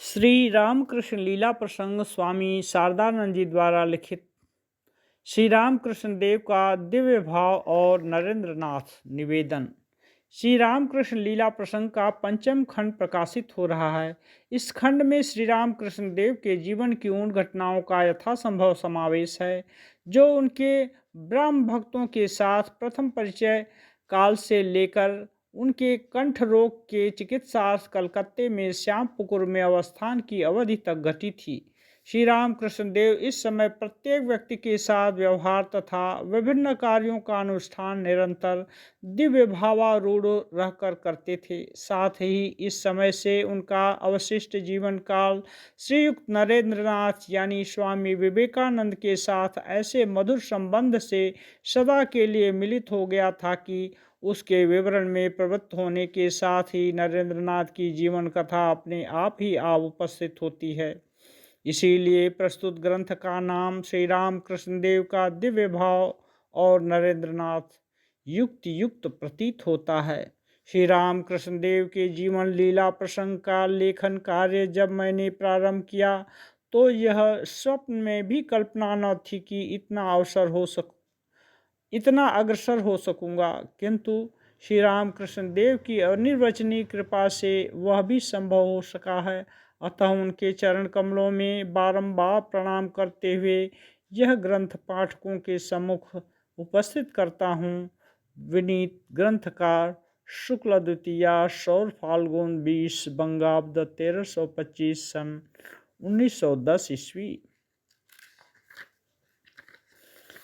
श्री रामकृष्ण लीला प्रसंग स्वामी शारदानंद जी द्वारा लिखित श्री रामकृष्ण देव का दिव्य भाव और नरेंद्र नाथ निवेदन। श्री रामकृष्ण लीला प्रसंग का पंचम खंड प्रकाशित हो रहा है। इस खंड में श्री रामकृष्ण देव के जीवन की उन घटनाओं का यथासंभव समावेश है जो उनके ब्रह्म भक्तों के साथ प्रथम परिचय काल से लेकर उनके कंठ रोग के चिकित्सार्थ कलकत्ते में श्यामपुकुर में अवस्थान की अवधि तक घटी थी। श्री रामकृष्ण देव इस समय प्रत्येक व्यक्ति के साथ व्यवहार तथा विभिन्न कार्यों का अनुष्ठान निरंतर दिव्य भावारूढ़ रहकर करते थे। साथ ही इस समय से उनका अवशिष्ट जीवन काल श्रीयुक्त नरेंद्रनाथ यानी स्वामी विवेकानंद के साथ ऐसे मधुर संबंध से सदा के लिए मिलित हो गया था कि उसके विवरण में प्रवृत्त होने के साथ ही नरेंद्रनाथ की जीवन कथा अपने आप ही आप उपस्थित होती है। इसीलिए प्रस्तुत ग्रंथ का नाम श्री रामकृष्ण देव का दिव्य भाव और नरेंद्रनाथ युक्त प्रतीत होता है। श्री रामकृष्ण देव के जीवन लीला प्रसंग का लेखन कार्य जब मैंने प्रारंभ किया तो यह स्वप्न में भी कल्पना न थी कि इतना अग्रसर हो सकूंगा, किंतु श्री रामकृष्ण देव की अनिर्वचनीय कृपा से वह भी संभव हो सका है। अतः उनके चरण कमलों में बारंबार प्रणाम करते हुए यह ग्रंथ पाठकों के सम्मुख उपस्थित करता हूँ। विनीत ग्रंथकार शुक्ल द्वितीया सौर फाल्गुन 20 बंगाब्द 1325 सन 1910 ईस्वी।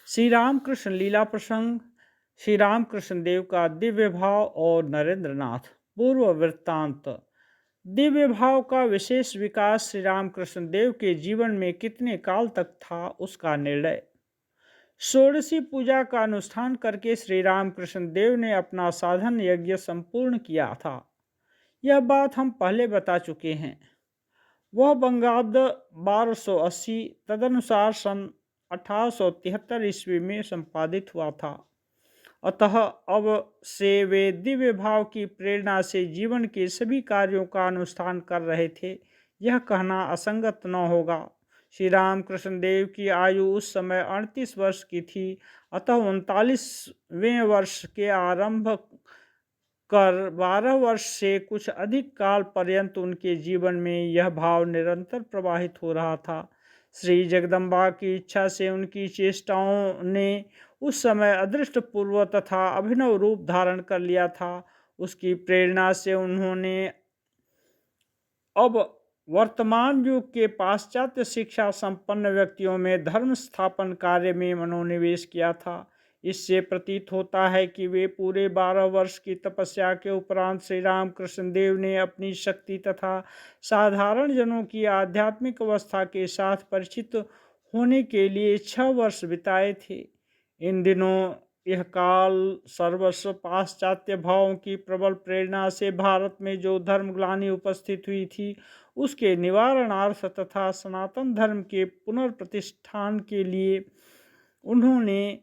श्री रामकृष्ण लीला प्रसंग श्री रामकृष्ण देव का दिव्य भाव और नरेंद्रनाथ। पूर्व वृत्तांत। दिव्य भाव का विशेष विकास श्री रामकृष्ण देव के जीवन में कितने काल तक था उसका निर्णय। षोडशी पूजा का अनुष्ठान करके श्री रामकृष्ण देव ने अपना साधन यज्ञ संपूर्ण किया था। यह बात हम पहले बता चुके हैं। वह बंगाब्द 1280 तदनुसार सन 1873 ईस्वी में संपादित हुआ था। अतः अब से वे दिव्य भाव की प्रेरणा से जीवन के सभी कार्यों का अनुष्ठान कर रहे थे, यह कहना असंगत न होगा। श्री रामकृष्ण देव की आयु उस समय 38 वर्ष की थी। अतः 39वें वर्ष के आरंभ कर 12 वर्ष से कुछ अधिक काल पर्यंत उनके जीवन में यह भाव निरंतर प्रवाहित हो रहा था। श्री जगदम्बा की इच्छा से उनकी चेष्टाओं ने उस समय अदृष्टपूर्व तथा अभिनव रूप धारण कर लिया था। उसकी प्रेरणा से उन्होंने अब वर्तमान युग के पाश्चात्य शिक्षा संपन्न व्यक्तियों में धर्म स्थापन कार्य में मनोनिवेश किया था। इससे प्रतीत होता है कि वे पूरे 12 वर्ष की तपस्या के उपरांत श्री रामकृष्ण देव ने अपनी शक्ति तथा साधारण जनों की आध्यात्मिक अवस्था के साथ परिचित होने के लिए 6 वर्ष बिताए थे। इन दिनों यह काल सर्वस्व पाश्चात्य भावों की प्रबल प्रेरणा से भारत में जो धर्मग्लानि उपस्थित हुई थी उसके निवारणार्थ तथा सनातन धर्म के पुनर्प्रतिष्ठान के लिए उन्होंने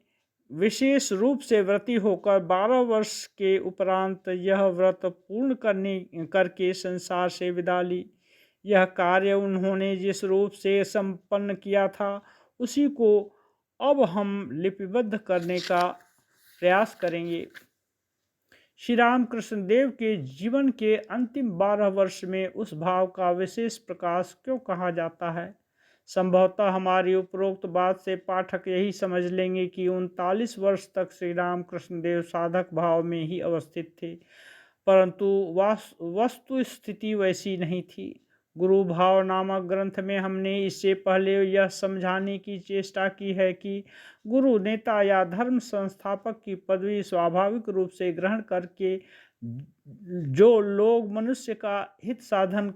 विशेष रूप से व्रती होकर 12 वर्ष के उपरांत यह व्रत पूर्ण करके संसार से विदा ली। यह कार्य उन्होंने जिस रूप से संपन्न किया था उसी को अब हम लिपिबद्ध करने का प्रयास करेंगे। श्री रामकृष्ण देव के जीवन के अंतिम 12 वर्ष में उस भाव का विशेष प्रकाश क्यों कहा जाता है? संभवतः हमारी उपरोक्त बात से पाठक यही समझ लेंगे कि 39 वर्ष तक श्री रामकृष्ण देव साधक भाव में ही अवस्थित थे, परंतु वस्तु स्थिति वैसी नहीं थी। गुरु भाव नामक ग्रंथ में हमने इससे पहले यह समझाने की चेष्टा की है कि गुरु नेता या धर्म संस्थापक की पदवी स्वाभाविक रूप से ग्रहण करके जो लोग मनुष्य का हित साधन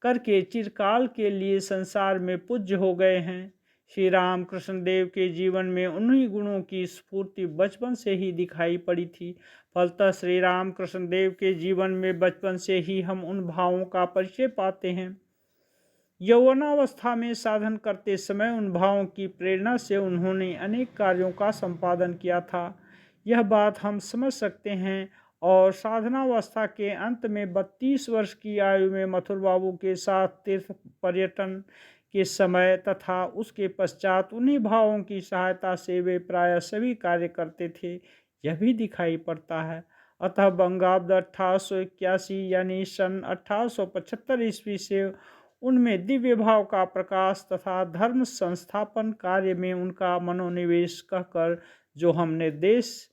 करके चिरकाल के लिए संसार में पूज्य हो गए हैं। श्री रामकृष्ण देव के जीवन में उन्हीं गुणों की स्फूर्ति बचपन से ही दिखाई पड़ी थी। फलतः श्री रामकृष्ण देव के जीवन में बचपन से ही हम उन भावों का परिचय पाते हैं। यौवनावस्था में साधन करते समय उन भावों की प्रेरणा से उन्होंने अनेक कार्यों का संपादन किया था। यह बात हम समझ सकते हैं और साधनावस्था के अंत में 32 वर्ष की आयु में मथुर बाबू के साथ तीर्थ पर्यटन के समय तथा उसके पश्चात उन्हीं भावों की सहायता से वे प्रायः सभी कार्य करते थे, यह भी दिखाई पड़ता है। अतः बंगाब्द 1881 यानी सन 1875 ईस्वी से उनमें दिव्य भाव का प्रकाश तथा धर्म संस्थापन कार्य में उनका मनोनिवेश कहकर जो हम निर्देश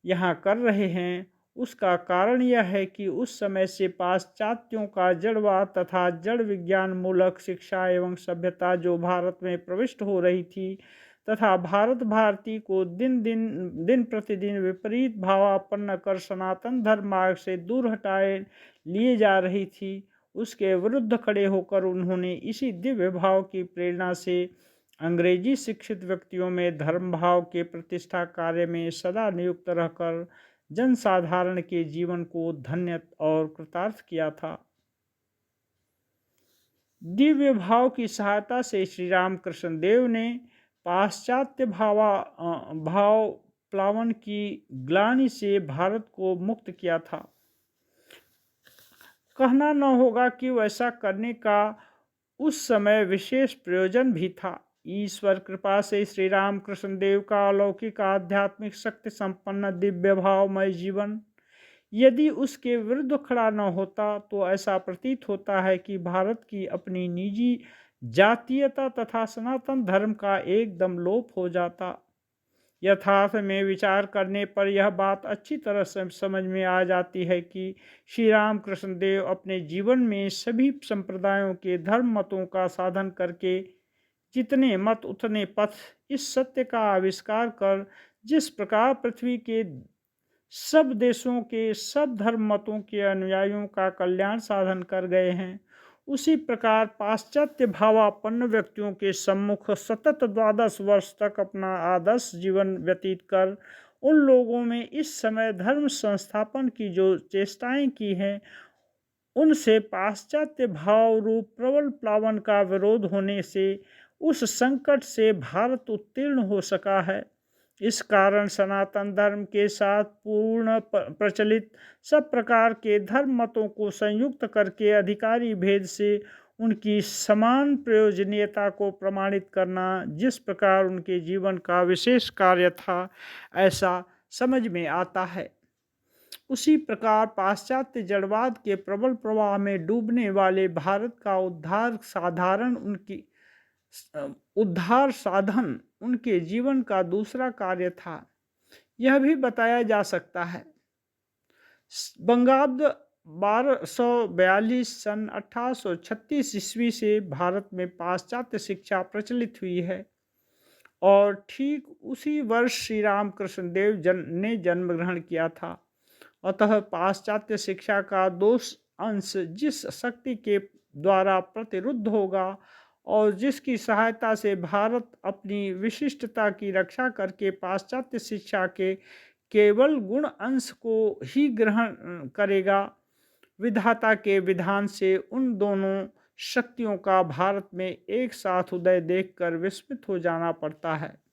यहाँ कर रहे हैं, उसका कारण यह है कि उस समय से पाश्चात्यों का जड़वाद तथा जड़ विज्ञान मूलक शिक्षा एवं सभ्यता जो भारत में प्रविष्ट हो रही थी तथा भारत भारती को दिन प्रतिदिन विपरीत भावापन्न कर सनातन धर्म मार्ग से दूर हटाए लिए जा रही थी, उसके विरुद्ध खड़े होकर उन्होंने इसी दिव्य भाव की प्रेरणा से अंग्रेजी शिक्षित व्यक्तियों में धर्म भाव के प्रतिष्ठा कार्य में सदा नियुक्त रहकर जनसाधारण के जीवन को धन्य और कृतार्थ किया था। दिव्य भाव की सहायता से श्री रामकृष्ण देव ने पाश्चात्य भाव प्लावन की ग्लानि से भारत को मुक्त किया था। कहना न होगा कि वैसा करने का उस समय विशेष प्रयोजन भी था। ईश्वर कृपा से श्री रामकृष्ण देव का अलौकिक आध्यात्मिक शक्ति संपन्न दिव्य भावमय जीवन यदि उसके विरुद्ध खड़ा न होता तो ऐसा प्रतीत होता है कि भारत की अपनी निजी जातीयता तथा सनातन धर्म का एकदम लोप हो जाता। यथार्थ में विचार करने पर यह बात अच्छी तरह से समझ में आ जाती है कि श्री रामकृष्ण देव अपने जीवन में सभी संप्रदायों के धर्म मतों का साधन करके जितने मत उतने पथ इस सत्य का आविष्कार कर जिस प्रकार पृथ्वी के सब देशों के सब धर्म मतों के अनुयायियों का कल्याण साधन कर गए हैं, उसी प्रकार पाश्चात्य भावापन्न व्यक्तियों के सम्मुख सतत 12 वर्ष तक अपना आदर्श जीवन व्यतीत कर उन लोगों में इस समय धर्म संस्थापन की जो चेष्टाएं की हैं, उनसे पाश्चात्य भाव रूप प्रबल प्लावन का विरोध होने से उस संकट से भारत उत्तीर्ण हो सका है। इस कारण सनातन धर्म के साथ पूर्ण प्रचलित सब प्रकार के धर्म मतों को संयुक्त करके अधिकारी भेद से उनकी समान प्रयोजनीयता को प्रमाणित करना जिस प्रकार उनके जीवन का विशेष कार्य था, ऐसा समझ में आता है। उसी प्रकार पाश्चात्य जड़वाद के प्रबल प्रवाह में डूबने वाले भारत का उद्धार साधन उनके जीवन का दूसरा कार्य था, यह भी बताया जा सकता है। बंगाब्द 1242 सन 1836 ईस्वी से भारत में पाश्चात्य शिक्षा प्रचलित हुई है और ठीक उसी वर्ष श्री रामकृष्ण देव ने जन्म ग्रहण किया था। अतः पाश्चात्य शिक्षा का दोष अंश जिस शक्ति के द्वारा प्रतिरुद्ध होगा और जिसकी सहायता से भारत अपनी विशिष्टता की रक्षा करके पाश्चात्य शिक्षा के केवल गुण अंश को ही ग्रहण करेगा, विधाता के विधान से उन दोनों शक्तियों का भारत में एक साथ उदय देखकर विस्मित हो जाना पड़ता है।